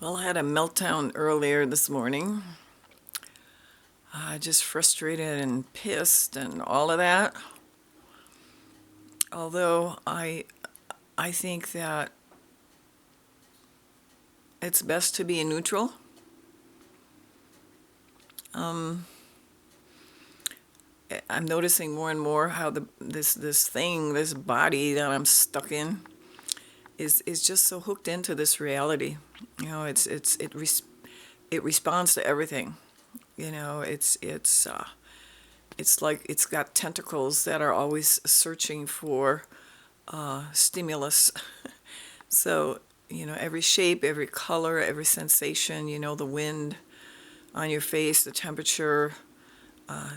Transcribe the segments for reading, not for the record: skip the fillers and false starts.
Well, I had a meltdown earlier this morning. Just frustrated and pissed and all of that. Although I think that it's best to be neutral. Um, I'm noticing more and more how this body that I'm stuck in is just so hooked into this reality. It responds to everything. It's like it's got tentacles that are always searching for stimulus. So, every shape, every color, every sensation, the wind on your face, the temperature,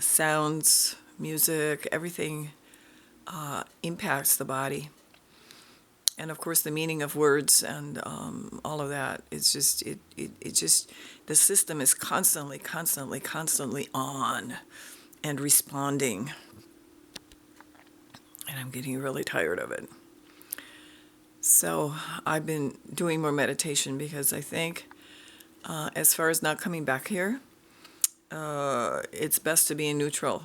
sounds, music, everything impacts the body. And of course, the meaning of words and all of that. It's just, it just, the system is constantly, constantly, constantly on and responding. And I'm getting really tired of it. So I've been doing more meditation because I think, as far as not coming back here, it's best to be in neutral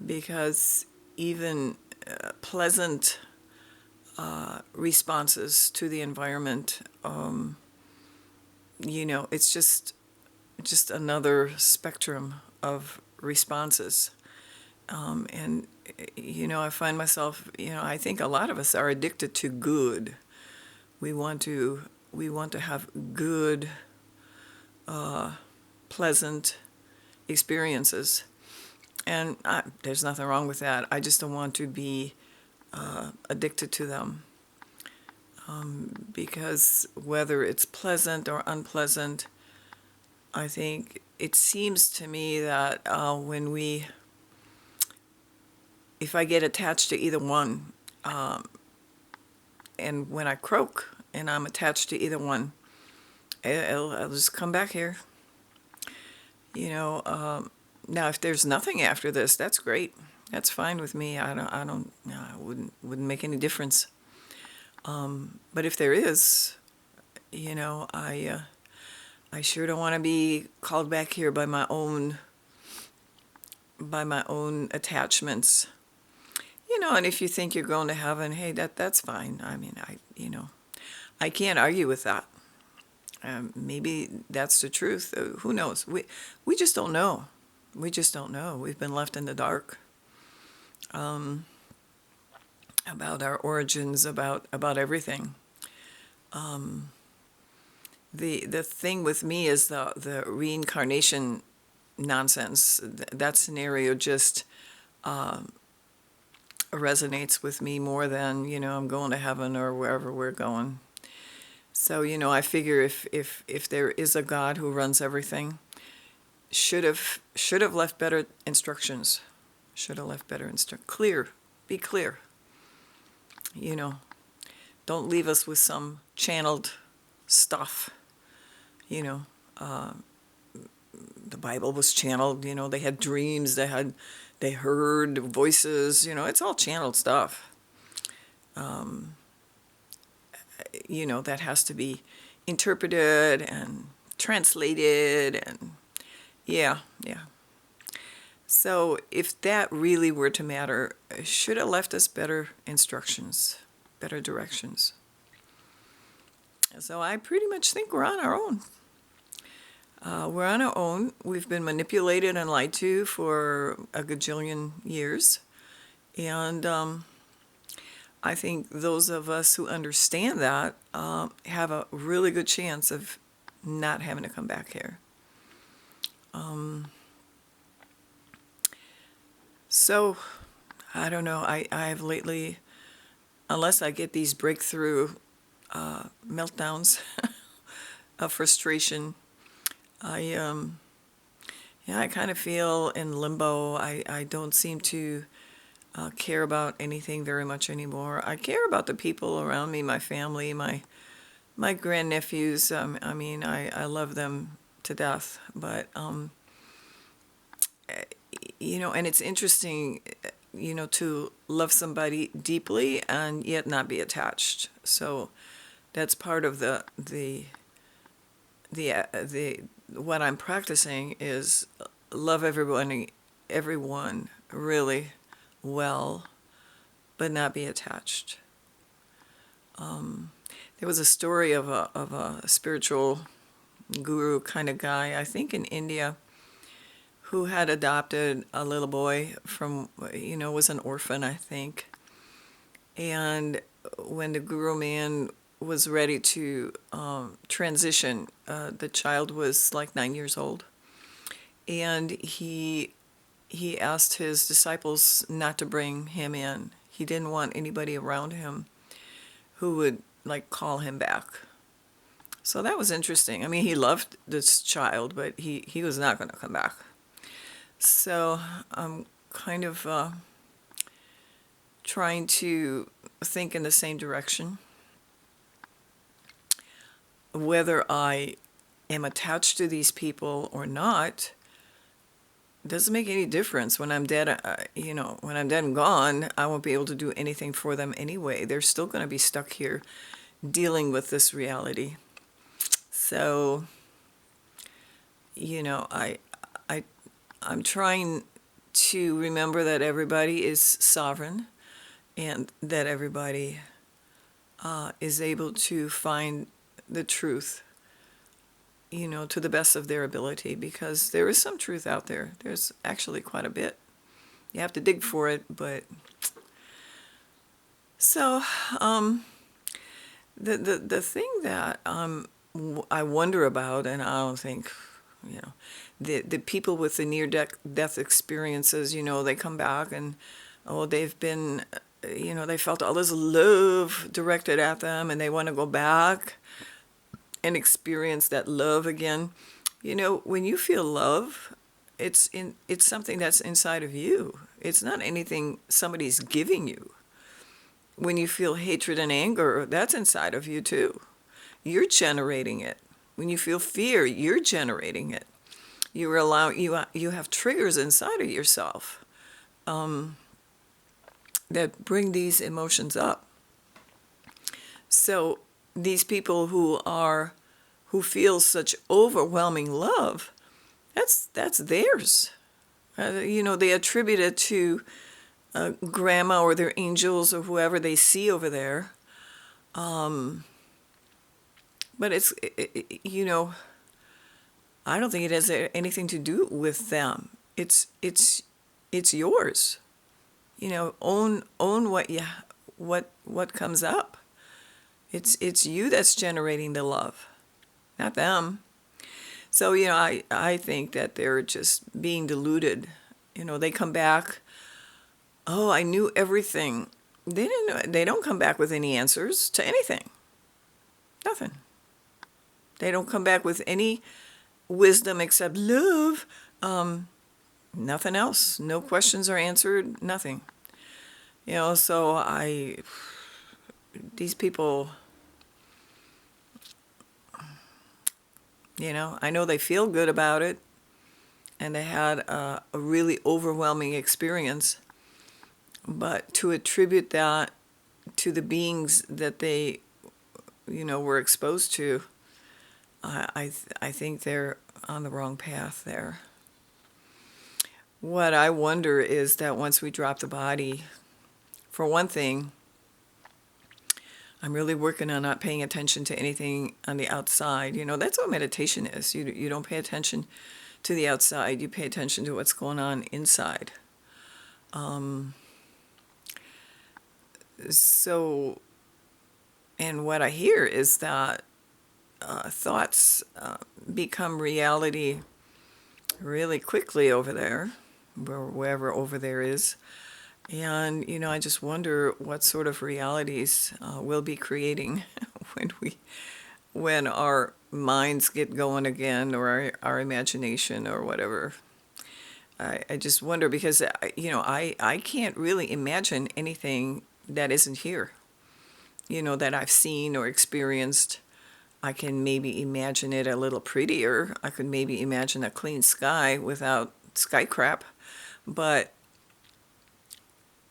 because even pleasant responses to the environment, it's just another spectrum of responses. And I find myself, I think a lot of us are addicted to good. We want to have good, pleasant experiences, and there's nothing wrong with that. I just don't want to be addicted to them, because whether it's pleasant or unpleasant, I think it seems to me that if I get attached to either one, and when I croak and I'm attached to either one, I'll just come back here. Now if there's nothing after this, that's great. That's fine with me. I wouldn't make any difference. But if there is, I sure don't want to be called back here by my own attachments. And if you think you're going to heaven, hey, that's fine. I mean, I can't argue with that. Maybe that's the truth. Who knows? We just don't know. We just don't know. We've been left in the dark about our origins, about everything. The thing with me is the reincarnation nonsense. That scenario just resonates with me more than I'm going to heaven or wherever we're going. So I figure if there is a God who runs everything, should have left better instructions. Should have left better clear. Be clear. Don't leave us with some channeled stuff. The Bible was channeled. They had dreams. They heard voices. It's all channeled stuff. That has to be interpreted and translated, and yeah. So if that really were to matter, should have left us better instructions, better directions. So I pretty much think we're on our own. We're on our own. We've been manipulated and lied to for a gajillion years. And I think those of us who understand that have a really good chance of not having to come back here. So, I don't know. I have lately, unless I get these breakthrough meltdowns of frustration, I kind of feel in limbo. I don't seem to care about anything very much anymore. I care about the people around me, my family, my grandnephews. I love them to death. But and it's interesting, to love somebody deeply and yet not be attached. So that's part of the the what I'm practicing is love everyone really well, but not be attached. There was a story of a spiritual guru kind of guy, I think in India, who had adopted a little boy from, was an orphan, I think. And when the guru man was ready to transition, the child was like 9 years old. And he asked his disciples not to bring him in. He didn't want anybody around him who would like call him back. So that was interesting. I mean, he loved this child, but he was not going to come back. So I'm kind of trying to think in the same direction. Whether I am attached to these people or not doesn't make any difference. When I'm dead, when I'm dead and gone, I won't be able to do anything for them anyway. They're still going to be stuck here dealing with this reality. So, I'm trying to remember that everybody is sovereign and that everybody is able to find the truth, to the best of their ability, because there is some truth out there. There's actually quite a bit. You have to dig for it, but so the thing that I wonder about, and I don't think, the people with the near-death experiences, they come back and, they've been, they felt all this love directed at them and they want to go back and experience that love again. When you feel love, it's something that's inside of you. It's not anything somebody's giving you. When you feel hatred and anger, that's inside of you too. You're generating it. When you feel fear, you're generating it. You have triggers inside of yourself that bring these emotions up. So these people who feel such overwhelming love, that's theirs. They attribute it to grandma or their angels or whoever they see over there. But I don't think it has anything to do with them. It's yours. Own what comes up. It's you that's generating the love, not them. So I think that they're just being deluded. They come back. Oh, I knew everything. They don't come back with any answers to anything. Nothing. They don't come back with any wisdom except love. Nothing else. No questions are answered. Nothing. So these people, I know they feel good about it, and they had a really overwhelming experience, but to attribute that to the beings that they, were exposed to, I think they're on the wrong path there. What I wonder is that once we drop the body, for one thing, I'm really working on not paying attention to anything on the outside. That's what meditation is. You don't pay attention to the outside. You pay attention to what's going on inside. So, and what I hear is that thoughts become reality really quickly over there, wherever over there is. And, I just wonder what sort of realities we'll be creating when our minds get going again, or our imagination or whatever. I just wonder, because, I can't really imagine anything that isn't here, that I've seen or experienced. I can maybe imagine it a little prettier. I could maybe imagine a clean sky without sky crap. But,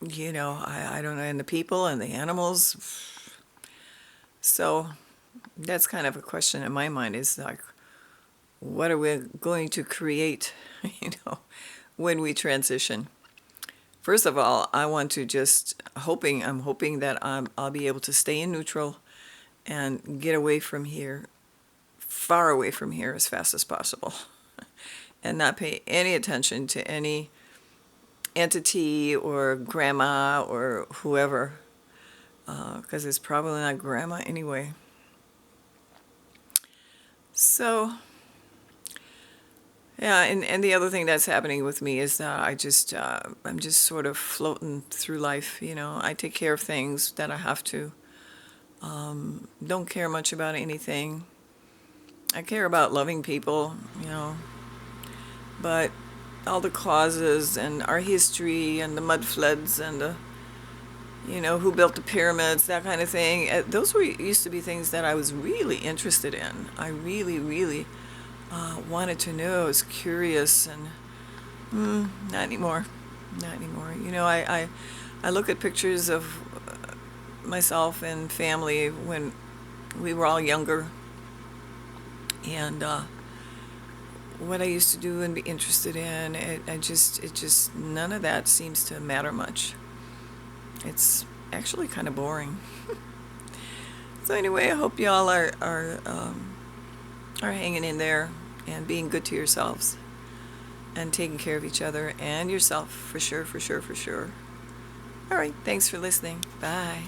I don't know, and the people and the animals. So that's kind of a question in my mind, is like, what are we going to create, when we transition? First of all, I want to I'm hoping that I'll be able to stay in neutral and get away from here, far away from here as fast as possible, and not pay any attention to any entity or grandma or whoever, because it's probably not grandma anyway. So, yeah, and the other thing that's happening with me is that I'm just sort of floating through life. I take care of things that I have to. Don't care much about anything. I care about loving people, but all the causes and our history and the mud floods and who built the pyramids, that kind of thing. Those used to be things that I was really interested in. I really, really wanted to know. I was curious, and not anymore. Not anymore. I look at pictures of myself and family when we were all younger, and what I used to do and be interested in. It just none of that seems to matter much. It's actually kind of boring. So anyway, I hope y'all are hanging in there and being good to yourselves and taking care of each other and yourself, for sure, for sure, for sure. All right, thanks for listening. Bye.